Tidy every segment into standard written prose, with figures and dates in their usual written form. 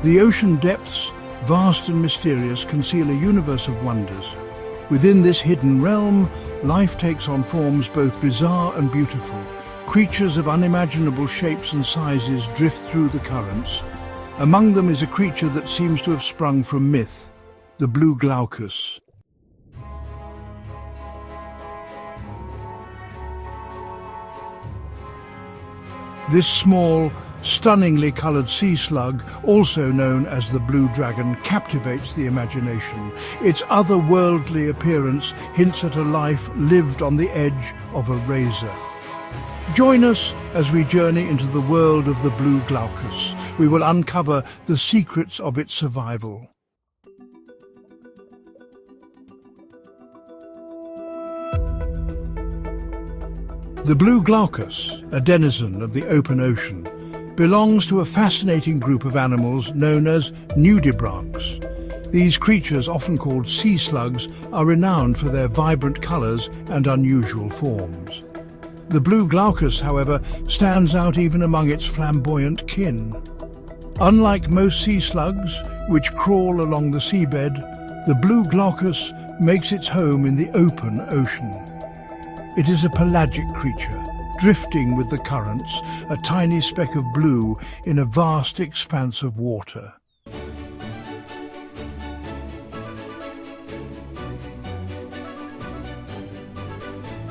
The ocean depths, vast and mysterious, conceal a universe of wonders. Within this hidden realm, life takes on forms both bizarre and beautiful. Creatures of unimaginable shapes and sizes drift through the currents. Among them is a creature that seems to have sprung from myth, the blue Glaucus. This small, stunningly coloured sea slug, also known as the blue dragon, captivates the imagination. Its otherworldly appearance hints at a life lived on the edge of a razor. Join us as we journey into the world of the blue Glaucus. We will uncover the secrets of its survival. The blue Glaucus, a denizen of the open ocean, belongs to a fascinating group of animals known as nudibranchs. These creatures, often called sea slugs, are renowned for their vibrant colours and unusual forms. The blue Glaucus, however, stands out even among its flamboyant kin. Unlike most sea slugs, which crawl along the seabed, the blue Glaucus makes its home in the open ocean. It is a pelagic creature, drifting with the currents, a tiny speck of blue in a vast expanse of water.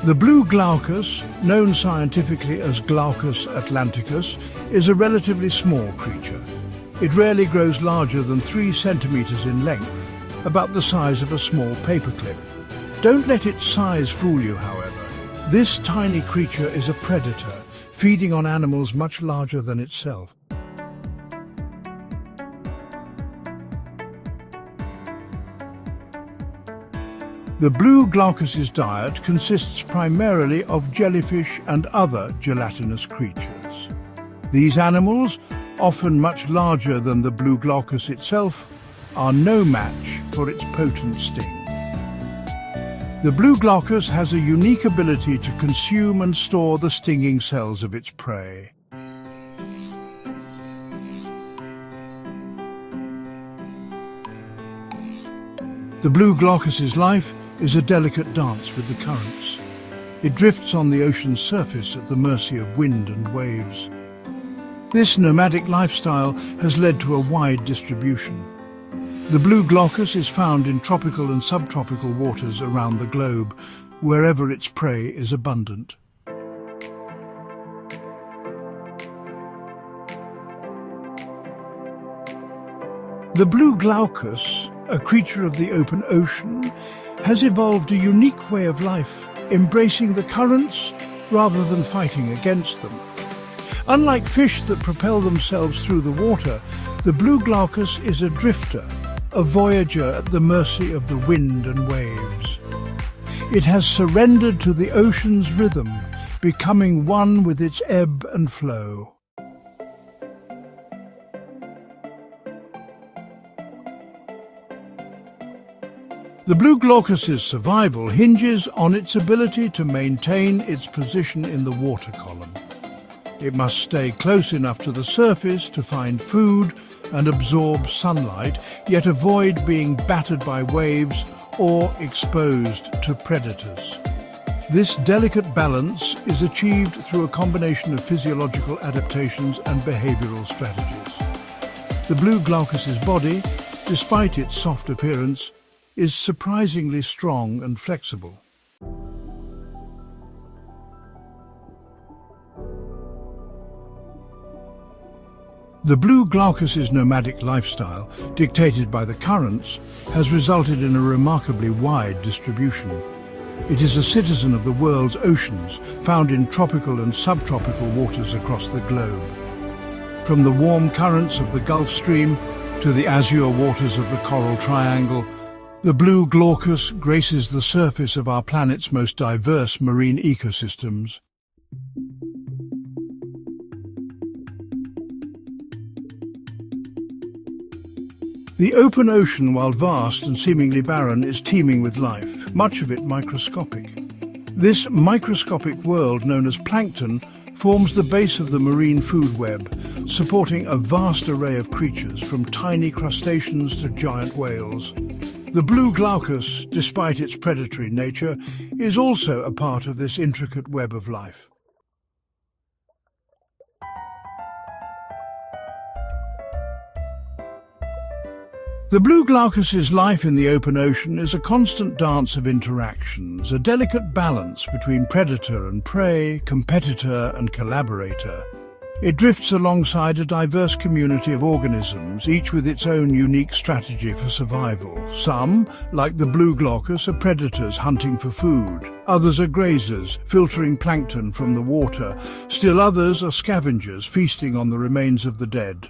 The blue Glaucus, known scientifically as Glaucus atlanticus, is a relatively small creature. It rarely grows larger than 3 centimeters in length, about the size of a small paperclip. Don't let its size fool you, however. This tiny creature is a predator, feeding on animals much larger than itself. The blue Glaucus's diet consists primarily of jellyfish and other gelatinous creatures. These animals, often much larger than the blue Glaucus itself, are no match for its potent sting. The blue Glaucus has a unique ability to consume and store the stinging cells of its prey. The blue Glaucus's life is a delicate dance with the currents. It drifts on the ocean's surface at the mercy of wind and waves. This nomadic lifestyle has led to a wide distribution. The blue Glaucus is found in tropical and subtropical waters around the globe, wherever its prey is abundant. The blue Glaucus, a creature of the open ocean, has evolved a unique way of life, embracing the currents rather than fighting against them. Unlike fish that propel themselves through the water, the blue Glaucus is a drifter, a voyager at the mercy of the wind and waves. It has surrendered to the ocean's rhythm, becoming one with its ebb and flow. The blue Glaucus's survival hinges on its ability to maintain its position in the water column. It must stay close enough to the surface to find food and absorb sunlight, yet avoid being battered by waves or exposed to predators. This delicate balance is achieved through a combination of physiological adaptations and behavioral strategies. The blue Glaucus's body, despite its soft appearance, is surprisingly strong and flexible. The blue Glaucus's nomadic lifestyle, dictated by the currents, has resulted in a remarkably wide distribution. It is a citizen of the world's oceans, found in tropical and subtropical waters across the globe. From the warm currents of the Gulf Stream to the azure waters of the Coral Triangle, the blue Glaucus graces the surface of our planet's most diverse marine ecosystems. The open ocean, while vast and seemingly barren, is teeming with life, much of it microscopic. This microscopic world, known as plankton, forms the base of the marine food web, supporting a vast array of creatures from tiny crustaceans to giant whales. The blue Glaucus, despite its predatory nature, is also a part of this intricate web of life. The blue Glaucus's life in the open ocean is a constant dance of interactions, a delicate balance between predator and prey, competitor and collaborator. It drifts alongside a diverse community of organisms, each with its own unique strategy for survival. Some, like the blue Glaucus, are predators hunting for food. Others are grazers, filtering plankton from the water. Still others are scavengers, feasting on the remains of the dead.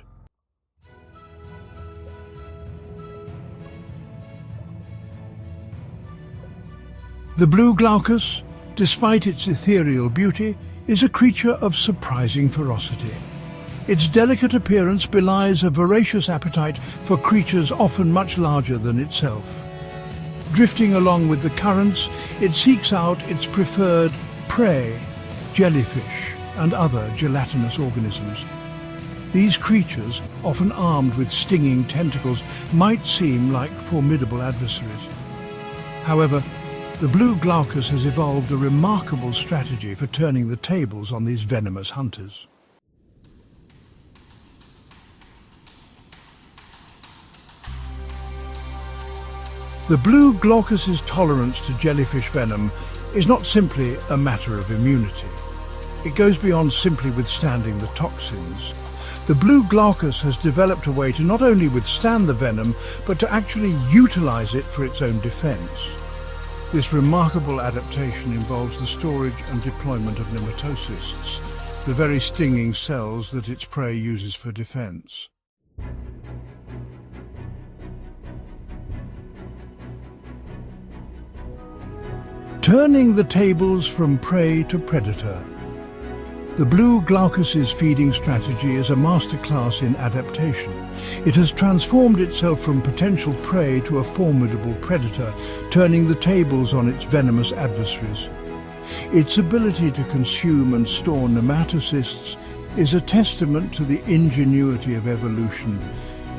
The blue Glaucus, despite its ethereal beauty, is a creature of surprising ferocity. Its delicate appearance belies a voracious appetite for creatures often much larger than itself. Drifting along with the currents, it seeks out its preferred prey, jellyfish and other gelatinous organisms. These creatures, often armed with stinging tentacles, might seem like formidable adversaries. However, the blue Glaucus has evolved a remarkable strategy for turning the tables on these venomous hunters. The blue Glaucus's tolerance to jellyfish venom is not simply a matter of immunity. It goes beyond simply withstanding the toxins. The blue Glaucus has developed a way to not only withstand the venom, but to actually utilize it for its own defense. This remarkable adaptation involves the storage and deployment of nematocysts, the very stinging cells that its prey uses for defense. Turning the tables from prey to predator. The blue Glaucus's feeding strategy is a masterclass in adaptation. It has transformed itself from potential prey to a formidable predator, turning the tables on its venomous adversaries. Its ability to consume and store nematocysts is a testament to the ingenuity of evolution,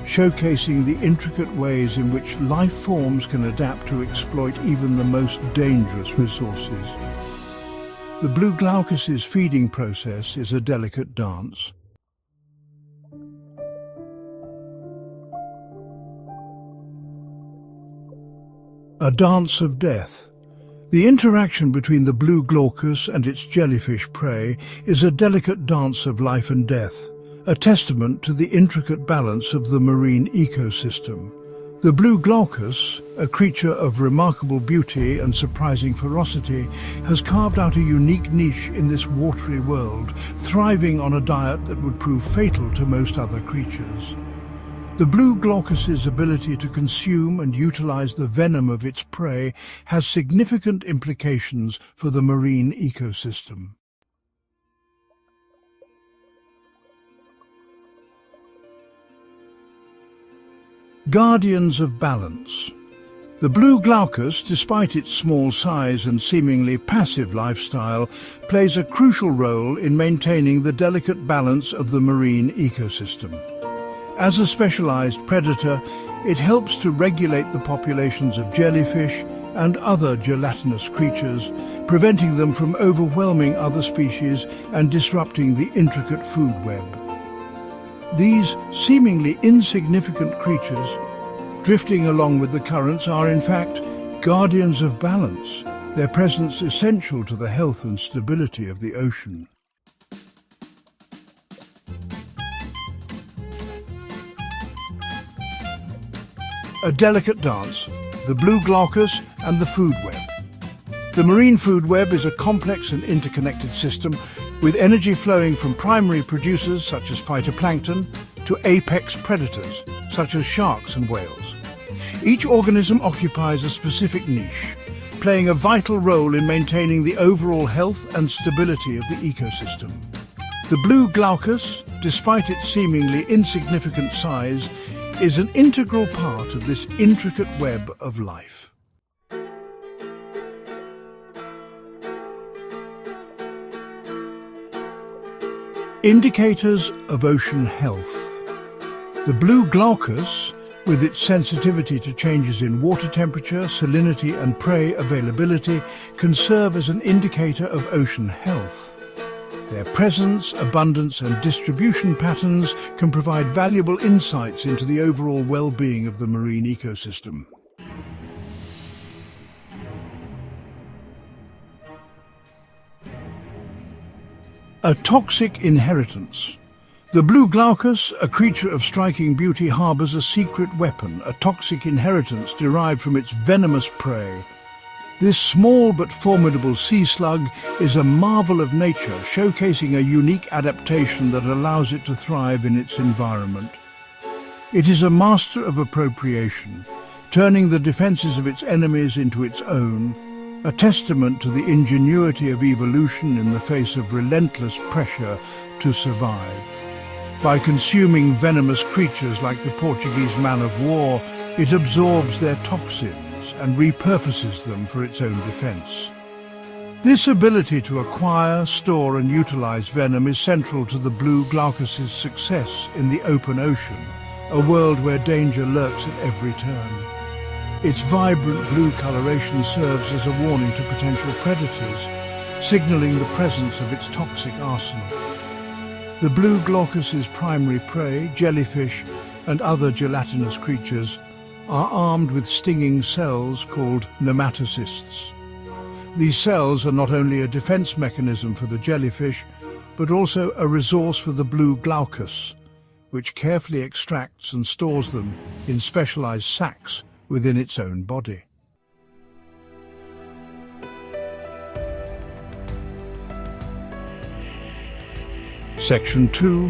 showcasing the intricate ways in which life forms can adapt to exploit even the most dangerous resources. The blue Glaucus's feeding process is a delicate dance. A dance of death. The interaction between the blue Glaucus and its jellyfish prey is a delicate dance of life and death, a testament to the intricate balance of the marine ecosystem. The blue Glaucus, a creature of remarkable beauty and surprising ferocity, has carved out a unique niche in this watery world, thriving on a diet that would prove fatal to most other creatures. The blue Glaucus's ability to consume and utilize the venom of its prey has significant implications for the marine ecosystem. Guardians of balance. The blue Glaucus, despite its small size and seemingly passive lifestyle, plays a crucial role in maintaining the delicate balance of the marine ecosystem. As a specialized predator, it helps to regulate the populations of jellyfish and other gelatinous creatures, preventing them from overwhelming other species and disrupting the intricate food web. These seemingly insignificant creatures, drifting along with the currents, are in fact guardians of balance, their presence essential to the health and stability of the ocean. A delicate dance, the blue Glaucus and the food web. The marine food web is a complex and interconnected system with energy flowing from primary producers such as phytoplankton to apex predators such as sharks and whales. Each organism occupies a specific niche, playing a vital role in maintaining the overall health and stability of the ecosystem. The blue Glaucus, despite its seemingly insignificant size, is an integral part of this intricate web of life. Indicators of ocean health. The blue Glaucus, with its sensitivity to changes in water temperature, salinity and prey availability, can serve as an indicator of ocean health. Their presence, abundance and distribution patterns can provide valuable insights into the overall well-being of the marine ecosystem. A toxic inheritance. The blue Glaucus, a creature of striking beauty, harbours a secret weapon, a toxic inheritance derived from its venomous prey. This small but formidable sea slug is a marvel of nature, showcasing a unique adaptation that allows it to thrive in its environment. It is a master of appropriation, turning the defences of its enemies into its own, a testament to the ingenuity of evolution in the face of relentless pressure to survive. By consuming venomous creatures like the Portuguese man-of-war, it absorbs their toxins and repurposes them for its own defense. This ability to acquire, store and utilize venom is central to the blue Glaucus's success in the open ocean, a world where danger lurks at every turn. Its vibrant blue coloration serves as a warning to potential predators, signaling the presence of its toxic arsenal. The blue Glaucus's primary prey, jellyfish and other gelatinous creatures, are armed with stinging cells called nematocysts. These cells are not only a defense mechanism for the jellyfish, but also a resource for the blue Glaucus, which carefully extracts and stores them in specialized sacs within its own body. Section 2.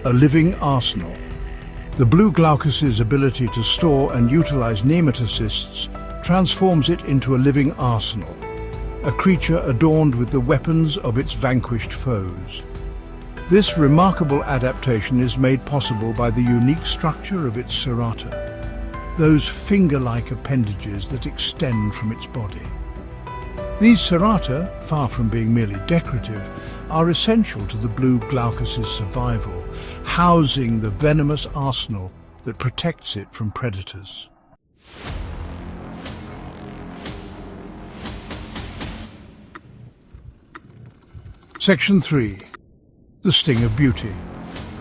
A living arsenal. The blue Glaucus's ability to store and utilize nematocysts transforms it into a living arsenal, a creature adorned with the weapons of its vanquished foes. This remarkable adaptation is made possible by the unique structure of its serrata, those finger-like appendages that extend from its body. These serrata, far from being merely decorative, are essential to the blue Glaucus's survival, housing the venomous arsenal that protects it from predators. Section 3. The sting of beauty.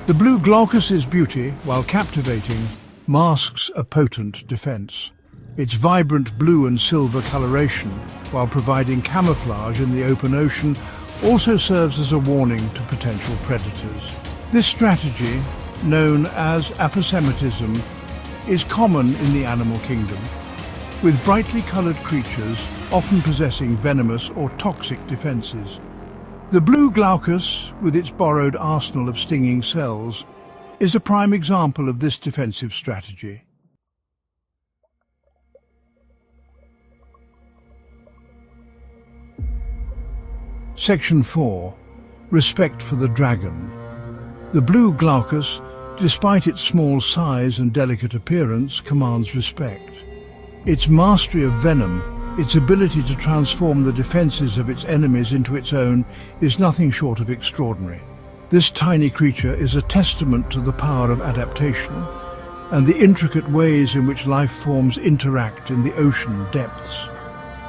The blue Glaucus's beauty, while captivating, masks a potent defense. Its vibrant blue and silver coloration, while providing camouflage in the open ocean, also serves as a warning to potential predators. This strategy, known as aposematism, is common in the animal kingdom, with brightly colored creatures often possessing venomous or toxic defenses. The blue Glaucus, with its borrowed arsenal of stinging cells, is a prime example of this defensive strategy. Section 4. Respect for the dragon. The blue Glaucus, despite its small size and delicate appearance, commands respect. Its mastery of venom, its ability to transform the defenses of its enemies into its own, is nothing short of extraordinary. This tiny creature is a testament to the power of adaptation and the intricate ways in which life forms interact in the ocean depths.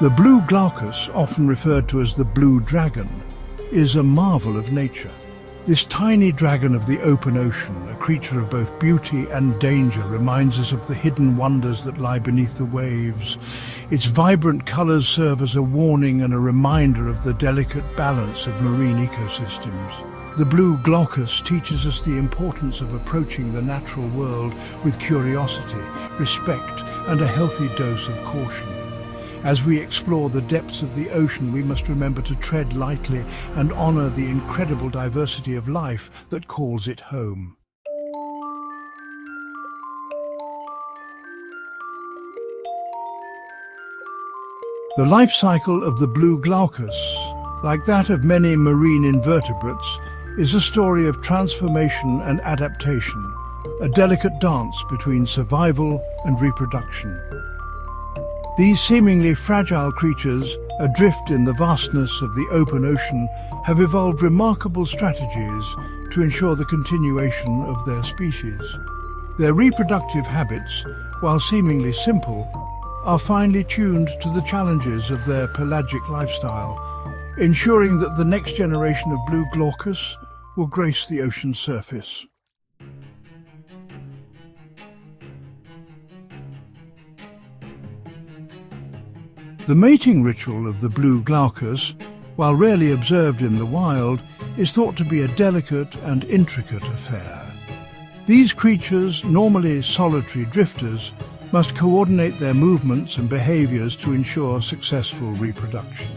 The blue Glaucus, often referred to as the blue dragon, is a marvel of nature. This tiny dragon of the open ocean, a creature of both beauty and danger, reminds us of the hidden wonders that lie beneath the waves. Its vibrant colors serve as a warning and a reminder of the delicate balance of marine ecosystems. The blue Glaucus teaches us the importance of approaching the natural world with curiosity, respect, and a healthy dose of caution. As we explore the depths of the ocean, we must remember to tread lightly and honor the incredible diversity of life that calls it home. The life cycle of the blue Glaucus, like that of many marine invertebrates, is a story of transformation and adaptation, a delicate dance between survival and reproduction. These seemingly fragile creatures, adrift in the vastness of the open ocean, have evolved remarkable strategies to ensure the continuation of their species. Their reproductive habits, while seemingly simple, are finely tuned to the challenges of their pelagic lifestyle, ensuring that the next generation of blue Glaucus will grace the ocean's surface. The mating ritual of the blue Glaucus, while rarely observed in the wild, is thought to be a delicate and intricate affair. These creatures, normally solitary drifters, must coordinate their movements and behaviors to ensure successful reproduction.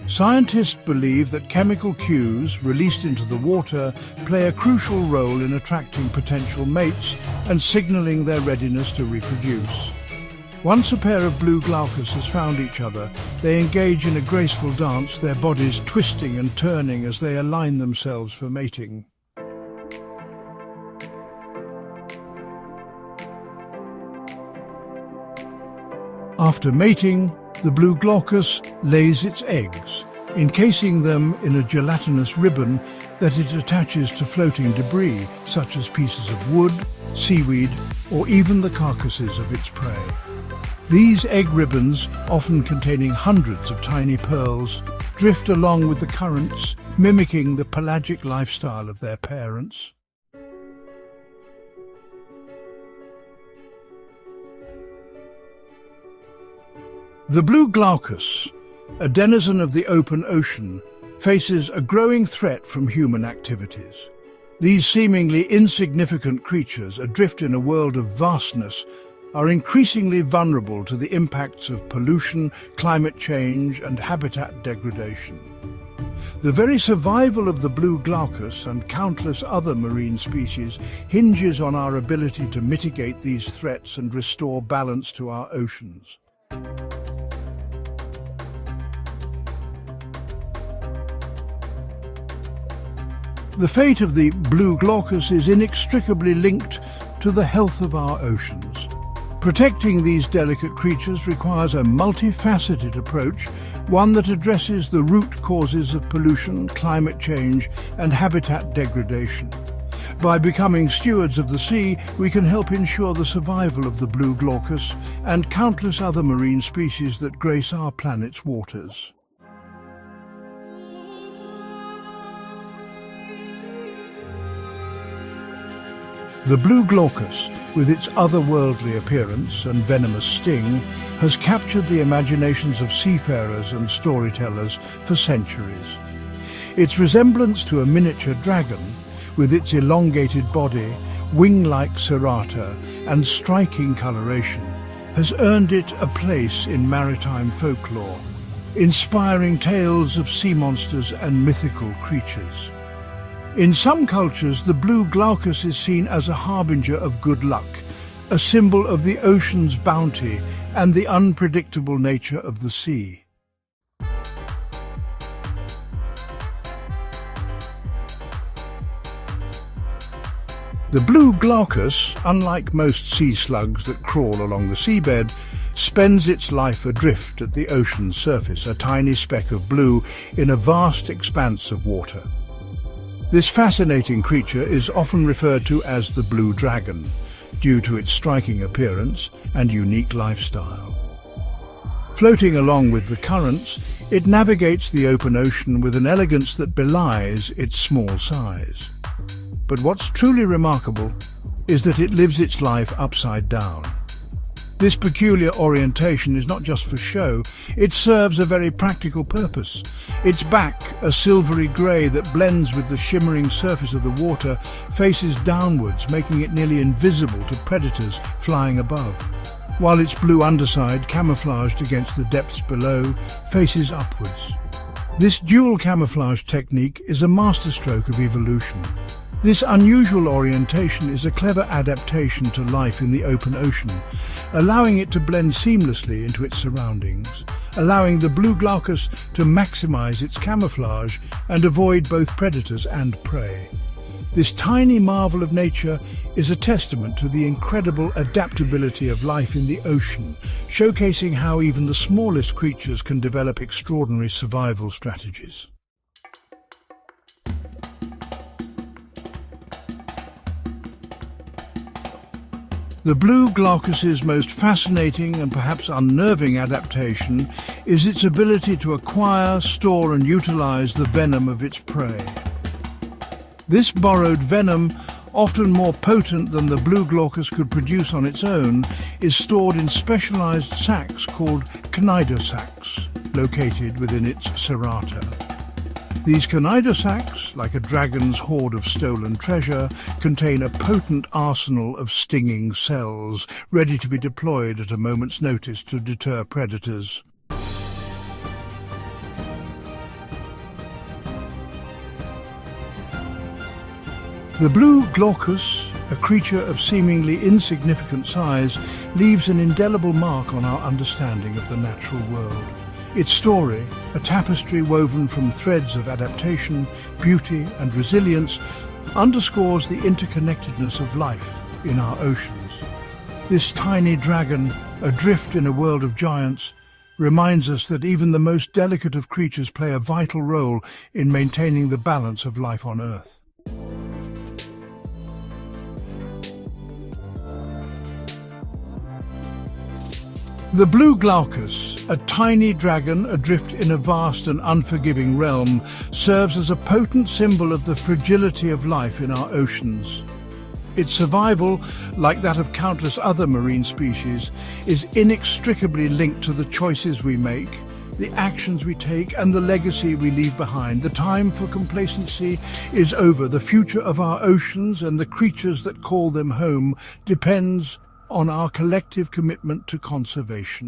Scientists believe that chemical cues released into the water play a crucial role in attracting potential mates and signaling their readiness to reproduce. Once a pair of blue Glaucus has found each other, they engage in a graceful dance, their bodies twisting and turning as they align themselves for mating. After mating, the blue Glaucus lays its eggs, encasing them in a gelatinous ribbon that it attaches to floating debris, such as pieces of wood, seaweed, or even the carcasses of its prey. These egg ribbons, often containing hundreds of tiny pearls, drift along with the currents, mimicking the pelagic lifestyle of their parents. The blue Glaucus, a denizen of the open ocean, faces a growing threat from human activities. These seemingly insignificant creatures, adrift in a world of vastness, are increasingly vulnerable to the impacts of pollution, climate change, and habitat degradation. The very survival of the blue Glaucus and countless other marine species hinges on our ability to mitigate these threats and restore balance to our oceans. The fate of the blue Glaucus is inextricably linked to the health of our oceans. Protecting these delicate creatures requires a multifaceted approach, one that addresses the root causes of pollution, climate change, and habitat degradation. By becoming stewards of the sea, we can help ensure the survival of the blue Glaucus and countless other marine species that grace our planet's waters. The blue Glaucus, with its otherworldly appearance and venomous sting, has captured the imaginations of seafarers and storytellers for centuries. Its resemblance to a miniature dragon, with its elongated body, wing-like serrata, and striking coloration, has earned it a place in maritime folklore, inspiring tales of sea monsters and mythical creatures. In some cultures, the blue Glaucus is seen as a harbinger of good luck, a symbol of the ocean's bounty and the unpredictable nature of the sea. The blue Glaucus, unlike most sea slugs that crawl along the seabed, spends its life adrift at the ocean's surface, a tiny speck of blue in a vast expanse of water. This fascinating creature is often referred to as the blue dragon, due to its striking appearance and unique lifestyle. Floating along with the currents, it navigates the open ocean with an elegance that belies its small size. But what's truly remarkable is that it lives its life upside down. This peculiar orientation is not just for show, it serves a very practical purpose. Its back, a silvery grey that blends with the shimmering surface of the water, faces downwards, making it nearly invisible to predators flying above, while its blue underside, camouflaged against the depths below, faces upwards. This dual camouflage technique is a masterstroke of evolution. This unusual orientation is a clever adaptation to life in the open ocean, allowing it to blend seamlessly into its surroundings, allowing the blue Glaucus to maximize its camouflage and avoid both predators and prey. This tiny marvel of nature is a testament to the incredible adaptability of life in the ocean, showcasing how even the smallest creatures can develop extraordinary survival strategies. The blue Glaucus's most fascinating and perhaps unnerving adaptation is its ability to acquire, store and utilize the venom of its prey. This borrowed venom, often more potent than the blue Glaucus could produce on its own, is stored in specialized sacs called cnidosacs, located within its serrata. These cnidosacs, like a dragon's hoard of stolen treasure, contain a potent arsenal of stinging cells, ready to be deployed at a moment's notice to deter predators. The blue Glaucus, a creature of seemingly insignificant size, leaves an indelible mark on our understanding of the natural world. Its story, a tapestry woven from threads of adaptation, beauty and resilience, underscores the interconnectedness of life in our oceans. This tiny dragon, adrift in a world of giants, reminds us that even the most delicate of creatures play a vital role in maintaining the balance of life on Earth. The blue Glaucus, a tiny dragon adrift in a vast and unforgiving realm, serves as a potent symbol of the fragility of life in our oceans. Its survival, like that of countless other marine species, is inextricably linked to the choices we make, the actions we take, and the legacy we leave behind. The time for complacency is over. The future of our oceans and the creatures that call them home depends on our collective commitment to conservation.